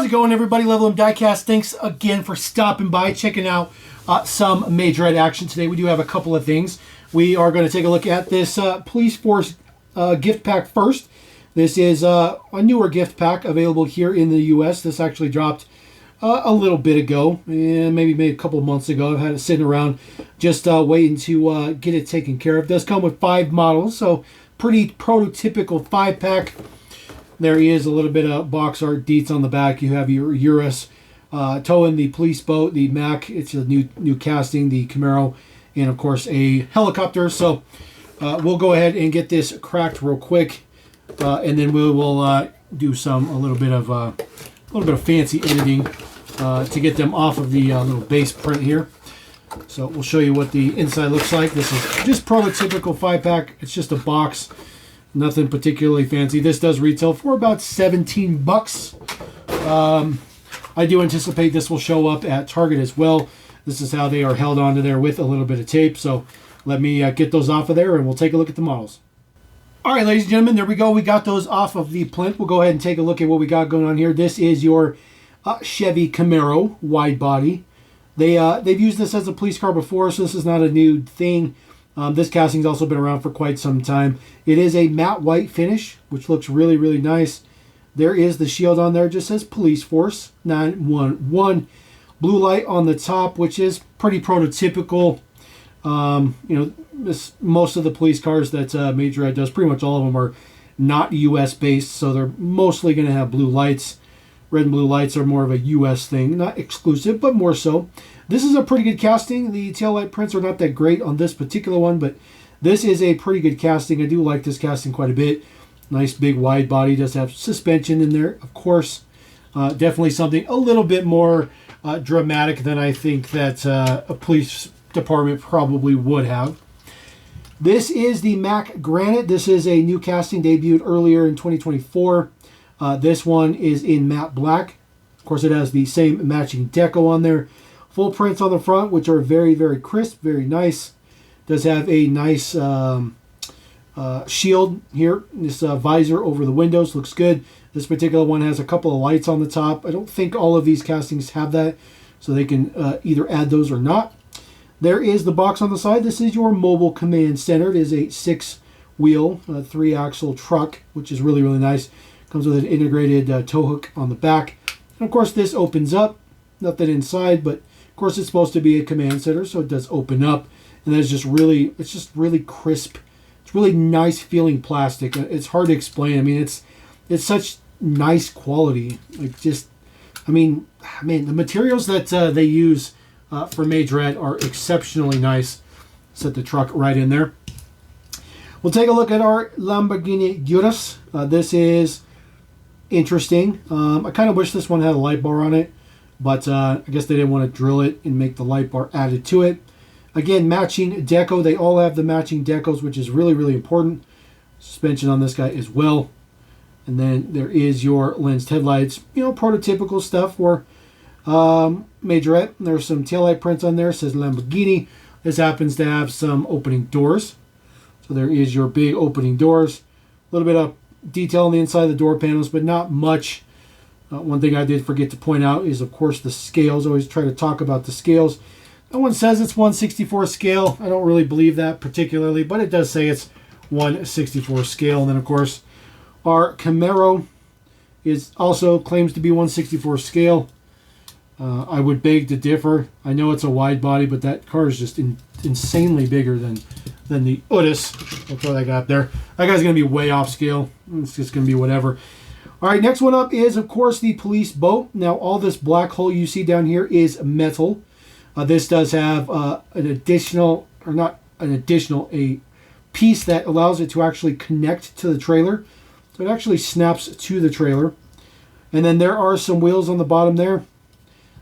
it going, everybody? Level M Diecast. Thanks again for stopping by, checking out some Majorette action today. We do have a couple of things. We are going to take a look at this Police Force gift pack first. This is a newer gift pack available here in the U.S. This actually dropped a little bit ago, and maybe a couple of months ago. I've had it sitting around just waiting to get it taken care of. It does come with 5 models, so pretty prototypical 5-pack. There is a little bit of box art deets on the back. You have your Urus towing the police boat, the Mack, it's a new casting, the Camaro, and of course a helicopter. So we'll go ahead and get this cracked real quick, and then we will do a little bit of fancy editing to get them off of the little base print here. So we'll show you what the inside looks like. This is just prototypical 5-pack. It's just a box. Nothing particularly fancy. This does retail for about 17 bucks. I do anticipate this will show up at Target as well. This is how they are held onto there with a little bit of tape. So let me get those off of there and we'll take a look at the models. All right, ladies and gentlemen, there we go. We got those off of the plinth. We'll go ahead and take a look at what we got going on here. This is your Chevy Camaro wide body. They've used this as a police car before, so this is not a new thing. This casting's also been around for quite some time. It is a matte white finish, which looks really, really nice. There is the shield on there. It just says Police Force 911. Blue light on the top, which is pretty prototypical. Most of the police cars that Majorette does, pretty much all of them are not US based, so they're mostly going to have blue lights. Red and blue lights are more of a US thing, not exclusive, but more so. This is a pretty good casting. The taillight prints are not that great on this particular one, but this is a pretty good casting. I do like this casting quite a bit. Nice big wide body. Does have suspension in there, of course. Definitely something a little bit more dramatic than I think that a police department probably would have. This is the Mack Granite. This is a new casting, debuted earlier in 2024. This one is in matte black. Of course, it has the same matching deco on there. Full prints on the front, which are very, very crisp, very nice. Does have a nice shield here. This visor over the windows looks good. This particular one has a couple of lights on the top. I don't think all of these castings have that, so they can either add those or not. There is the box on the side. This is your mobile command center. It is a 6-wheel, 3-axle truck, which is really, really nice. Comes with an integrated tow hook on the back. And of course, this opens up. Nothing inside, but of course, it's supposed to be a command center, so it does open up. And it's just really crisp. It's really nice feeling plastic. It's hard to explain. I mean, it's such nice quality. The materials that they use for Majorette are exceptionally nice. Set the truck right in there. We'll take a look at our Lamborghini Urus. This is interesting. I kind of wish this one had a light bar on it, but I guess they didn't want to drill it and make the light bar added to it. Again, matching deco. They all have the matching decos, which is really, really important. Suspension on this guy as well. And then there is your lensed headlights. Prototypical stuff for Majorette. There's some taillight prints on there. It says Lamborghini. This happens to have some opening doors. So there is your big opening doors. A little bit of detail on the inside of the door panels, but not much. One thing I did forget to point out is, of course, the scales. I always try to talk about the scales. That one says it's 1/64 scale. I don't really believe that particularly, but it does say it's 1/64 scale. And then, of course, our Camaro is also claims to be 1/64 scale. I would beg to differ. I know it's a wide body, but that car is just insanely bigger than the Urus. I'll throw that guy up there. That guy's going to be way off scale. It's just going to be whatever. All right, next one up is, of course, the police boat. Now, all this black hole you see down here is metal. This does have a piece that allows it to actually connect to the trailer. So it actually snaps to the trailer. And then there are some wheels on the bottom there.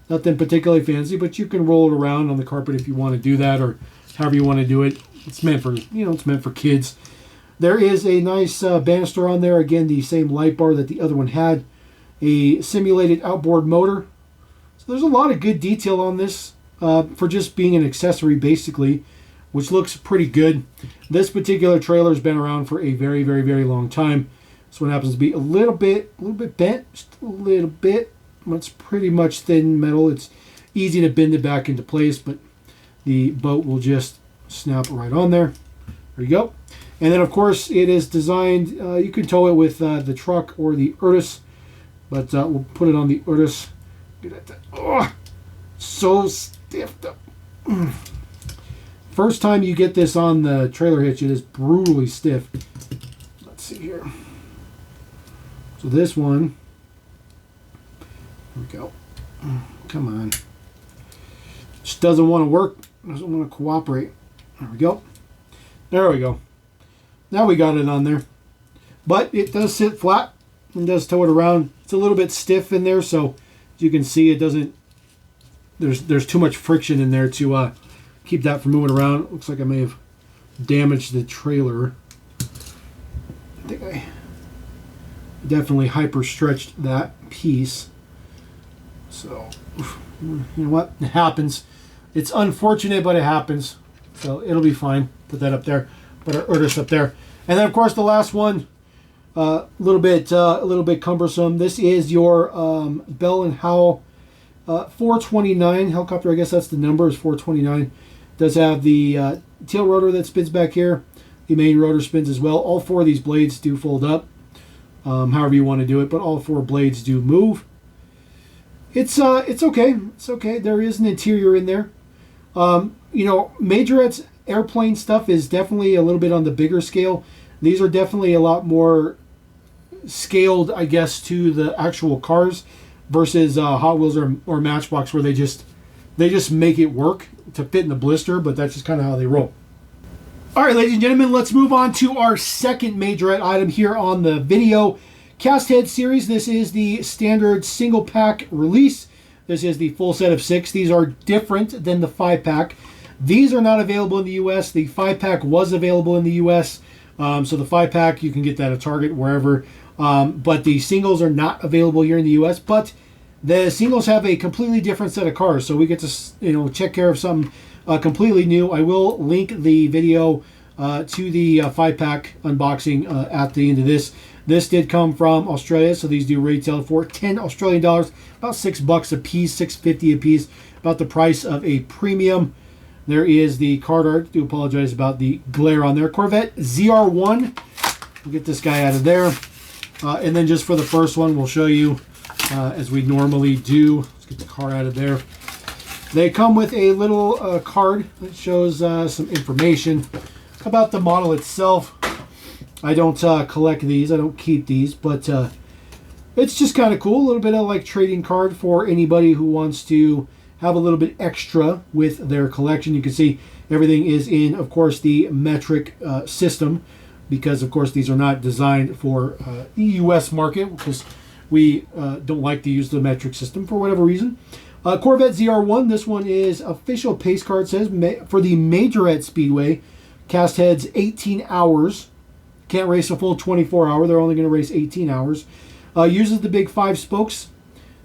Nothing particularly fancy, but you can roll it around on the carpet if you want to do that, or however you want to do it. It's meant for kids. There is a nice banister on there. Again, the same light bar that the other one had. A simulated outboard motor. So there's a lot of good detail on this for just being an accessory, basically, which looks pretty good. This particular trailer has been around for a very, very, very long time. This one happens to be a little bit bent, just a little bit. It's pretty much thin metal. It's easy to bend it back into place, but the bolt will just snap right on there. There you go. And then, of course, it is designed, you can tow it with the truck or the Urus, but we'll put it on the Urus. Oh, so stiff. First time you get this on the trailer hitch, it is brutally stiff. Let's see here. So this one, here we go. Come on. Just doesn't want to work. Doesn't want to cooperate. There we go. There we go. Now we got it on there. But it does sit flat and does tow it around. It's a little bit stiff in there, so as you can see, it doesn't, there's too much friction in there to keep that from moving around. It looks like I may have damaged the trailer. I think I definitely hyper stretched that piece. So, you know what? It happens. It's unfortunate, but it happens. So it'll be fine. Put that up there. Put our Urus up there. And then, of course, the last one, a little bit cumbersome. This is your Bell and Howell 429 helicopter. I guess that's the number, is 429. Does have the tail rotor that spins back here. The main rotor spins as well. All four of these blades do fold up, however you want to do it, but all four blades do move. It's okay. It's okay. There is an interior in there. You know, Majorette's airplane stuff is definitely a little bit on the bigger scale. These are definitely a lot more scaled, I guess, to the actual cars versus Hot Wheels or Matchbox, where they just make it work to fit in the blister, but that's just kind of how they roll. All right, ladies and gentlemen, let's move on to our second Majorette item here on the video. Castheads series. This is the standard single pack release. This is the full set of 6. These are different than the 5-pack. These are not available in the US. The 5-pack was available in the US. So the 5-pack, you can get that at Target, wherever. But the singles are not available here in the US. But the singles have a completely different set of cars. So we get to, you know, check care of something completely new. I will link the video to the 5-pack unboxing at the end of this. This did come from Australia, so these do retail for 10 Australian dollars, about $6 a piece, $6.50 a piece, about the price of a premium. There is the card art. I do apologize about the glare on there. Corvette ZR1. We'll get this guy out of there. And then just for the first one, we'll show you, as we normally do. Let's get the car out of there. They come with a little card that shows some information about the model itself. I don't collect these. I don't keep these, but it's just kind of cool. A little bit of like trading card for anybody who wants to have a little bit extra with their collection. You can see everything is in, of course, the metric system, because, of course, these are not designed for the U.S. market, because we don't like to use the metric system for whatever reason. Corvette ZR1. This one is official pace car. It says for the Majorette Speedway. Castheads 18 hours. Can't race a full 24 hour. They're only going to race 18 hours. Uses the big 5 spokes.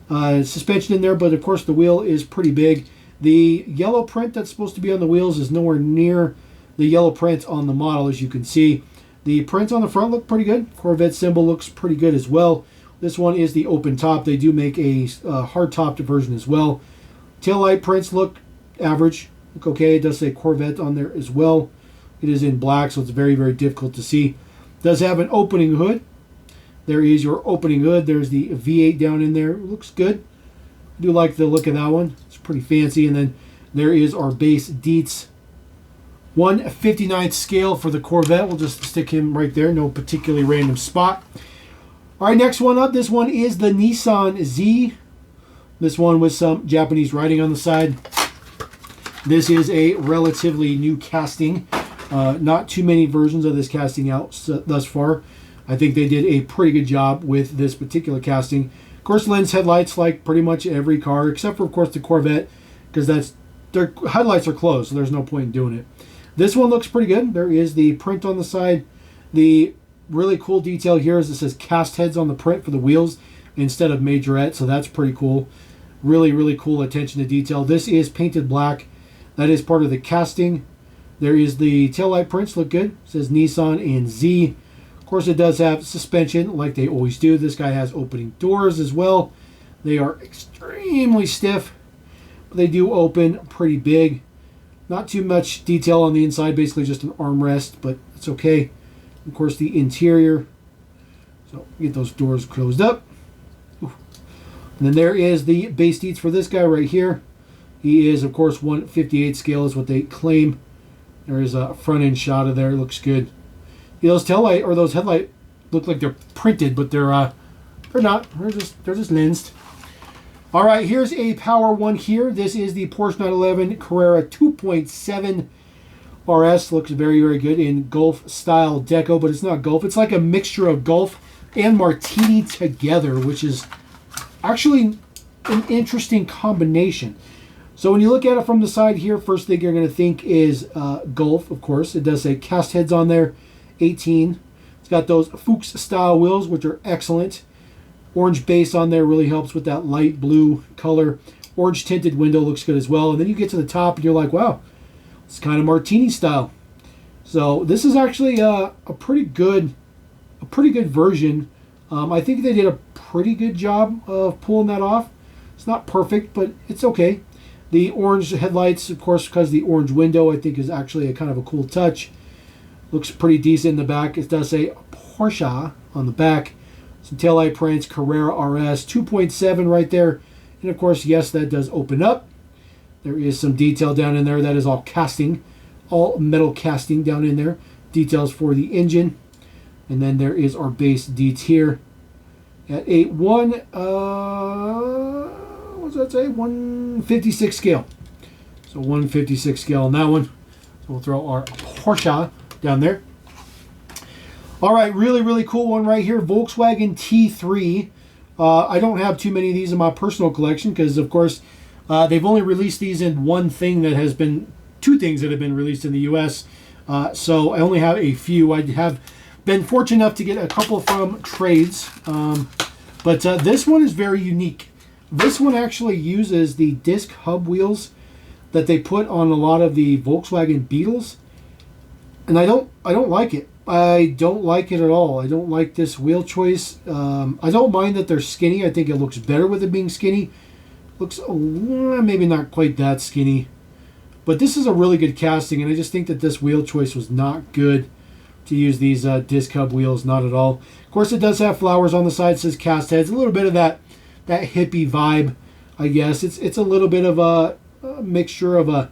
Suspension in there, but of course the wheel is pretty big. The yellow print that's supposed to be on the wheels is nowhere near the yellow print on the model, as you can see. The prints on the front look pretty good. Corvette symbol looks pretty good as well. This one is the open top. They do make a hard-topped version as well. Taillight prints look average. Look okay. It does say Corvette on there as well. It is in black, so it's very, very difficult to see. Does have an opening hood. There is your opening hood. There's the V8 down in there. Looks good. I do like the look of that one. It's pretty fancy. And then there is our base Dietz 1/59th scale for the Corvette. We'll just stick him right there. No particularly random spot. All right, next one up. This one is the Nissan Z. This one with some Japanese writing on the side. This is a relatively new casting. Not too many versions of this casting out thus far. I think they did a pretty good job with this particular casting. Of course, lens headlights like pretty much every car, except for, of course, the Corvette, because their headlights are closed, so there's no point in doing it. This one looks pretty good. There is the print on the side. The really cool detail here is it says Castheads on the print for the wheels instead of Majorette, so that's pretty cool. Really, really cool attention to detail. This is painted black. That is part of the casting. There is the taillight prints, look good. It says Nissan and Z. Of course, it does have suspension like they always do. This guy has opening doors as well. They are extremely stiff, but they do open pretty big. Not too much detail on the inside, basically just an armrest, but it's okay. Of course, the interior. So get those doors closed up. Ooh. And then there is the base deets for this guy right here. He is, of course, 1/58 scale is what they claim. There is a front end shot of there. Looks good. Yeah, those tail light or those headlight look like they're printed, but they're not. They're just lensed. All right, here's a power one here. This is the Porsche 911 Carrera 2.7 RS. Looks very, very good in Golf style deco, but it's not Golf. It's like a mixture of Golf and Martini together, which is actually an interesting combination. So when you look at it from the side here, first thing you're going to think is Golf, of course. It does say Castheads on there, 18. It's got those Fuchs style wheels, which are excellent. Orange base on there really helps with that light blue color. Orange tinted window looks good as well. And then you get to the top and you're like, wow, it's kind of Martini style. So this is actually a pretty good version. I think they did a pretty good job of pulling that off. It's not perfect, but it's okay. The orange headlights, of course, because the orange window, I think is actually a kind of a cool touch. Looks pretty decent in the back. It does say Porsche on the back. Some taillight prints, Carrera RS, 2.7 right there. And of course, yes, that does open up. There is some detail down in there. That is all casting, all metal casting down in there. Details for the engine. And then there is our base deets here at a what does that say? 156 scale. So 156 scale on that one. So we'll throw our Porsche down there. All right, really, really cool one right here. Volkswagen T3. I don't have too many of these in my personal collection because, of course, they've only released these in two things that have been released in the U.S. So I only have a few. I have been fortunate enough to get a couple from trades. But this one is very unique. This one actually uses the disc hub wheels that they put on a lot of the Volkswagen Beetles. And I don't like it. I don't like it at all. I don't like this wheel choice. I don't mind that they're skinny. I think it looks better with it being skinny. Looks maybe not quite that skinny. But this is a really good casting, and I just think that this wheel choice was not good to use these disc hub wheels. Not at all. Of course, it does have flowers on the side. It says Castheads. A little bit of that hippie vibe, I guess. It's a little bit of a mixture of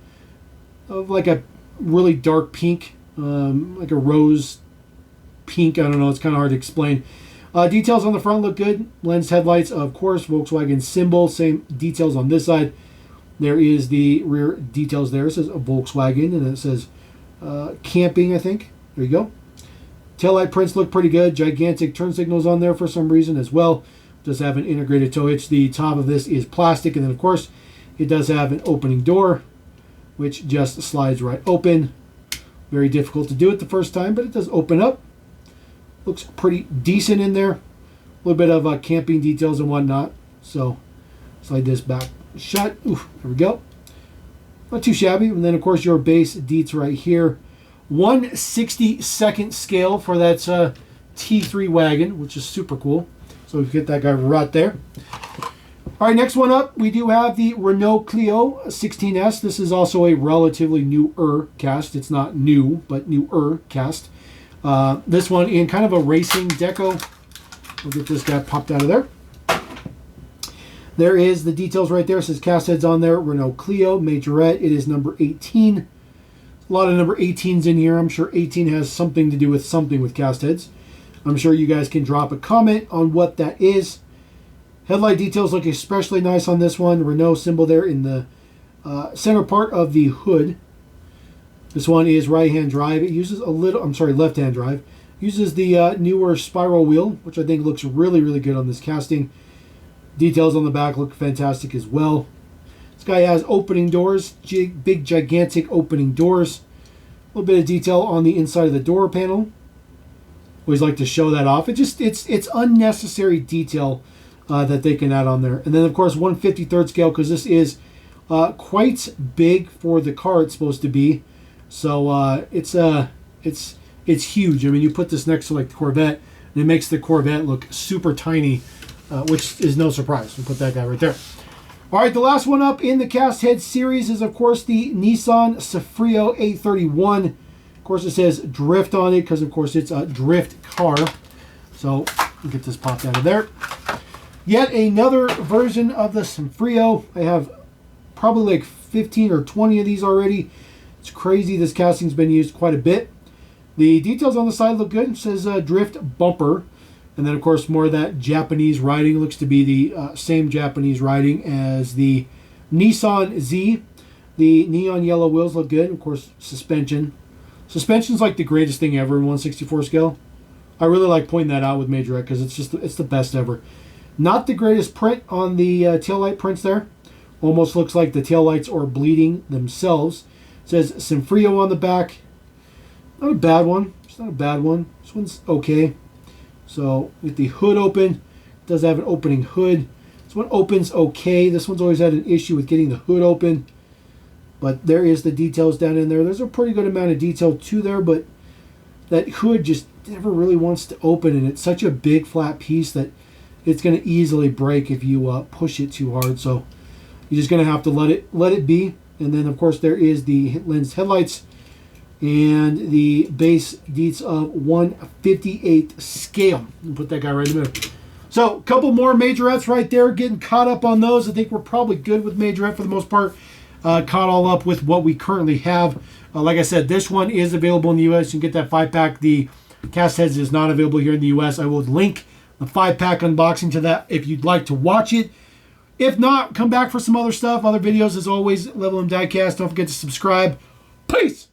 like a really dark pink, like a rose pink. I don't know. It's kind of hard to explain. Details on the front look good. Lens headlights, of course. Volkswagen symbol. Same details on this side. There is the rear details there. It says a Volkswagen, and it says camping, I think. There you go. Taillight prints look pretty good. Gigantic turn signals on there for some reason as well. Does have an integrated tow hitch. The top of this is plastic, and then, of course, it does have an opening door, which just slides right open. Very difficult to do it the first time, but it does open up. Looks pretty decent in there. A little bit of camping details and whatnot. So slide this back shut. Oof, there we go. Not too shabby. And then, of course, your base deets right here. 1/62nd scale for that T3 wagon, which is super cool. So we get that guy right there. All right, next one up, we do have the Renault Clio 16S. This is also a relatively newer cast. It's not new, but newer cast. This one in kind of a racing deco. We'll get this guy popped out of there. There is the details right there. It says Castheads on there. Renault Clio, Majorette. It is number 18. A lot of number 18s in here. I'm sure 18 has something to do with something with Castheads. I'm sure you guys can drop a comment on what that is. Headlight details look especially nice on this one. Renault symbol there in the center part of the hood. This one is right-hand drive. It uses left-hand drive. Uses the newer spiral wheel, which I think looks really, really good on this casting. Details on the back look fantastic as well. This guy has opening doors, big, gigantic opening doors. A little bit of detail on the inside of the door panel. Always like to show that off. It's unnecessary detail that they can add on there. And then, of course, 1/53rd scale, because this is quite big for the car it's supposed to be. So it's huge. I mean, you put this next to like the Corvette, and it makes the Corvette look super tiny which is no surprise. We'll put that guy right there. All right, the last one up in the Castheads series is, of course, the Nissan Cefiro A31. Of course, it says drift on it because, of course, it's a drift car. So, we'll get this popped out of there. Yet another version of the Cefiro. I have probably like 15 or 20 of these already. It's crazy. This casting's been used quite a bit. The details on the side look good. It says drift bumper. And then, of course, more of that Japanese writing. Looks to be the same Japanese writing as the Nissan Z. The neon yellow wheels look good. Of course, suspension. Suspension's like the greatest thing ever in 1/64 scale. I really like pointing that out with Majorette because it's the best ever. Not the greatest print on the taillight prints there. Almost looks like the taillights are bleeding themselves. It says Cefiro on the back. Not a bad one. It's not a bad one. This one's okay. So, with the hood open, it does have an opening hood. This one opens okay. This one's always had an issue with getting the hood open. But there is the details down in there. There's a pretty good amount of detail too there, but that hood just never really wants to open, and it's such a big flat piece that it's going to easily break if you push it too hard. So, you're just going to have to let it be. And then, of course, there is the lens headlights. And the base deets of 1/58 scale. I'll put that guy right in the middle. So, a couple more Majorettes right there. Getting caught up on those. I think we're probably good with Majorette for the most part. Caught all up with what we currently have. Like I said, this one is available in the U.S. You can get that 5-pack. The Castheads is not available here in the U.S. I will link the 5-pack unboxing to that if you'd like to watch it. If not, come back for some other stuff, other videos. As always, Level M Diecast. Don't forget to subscribe. Peace!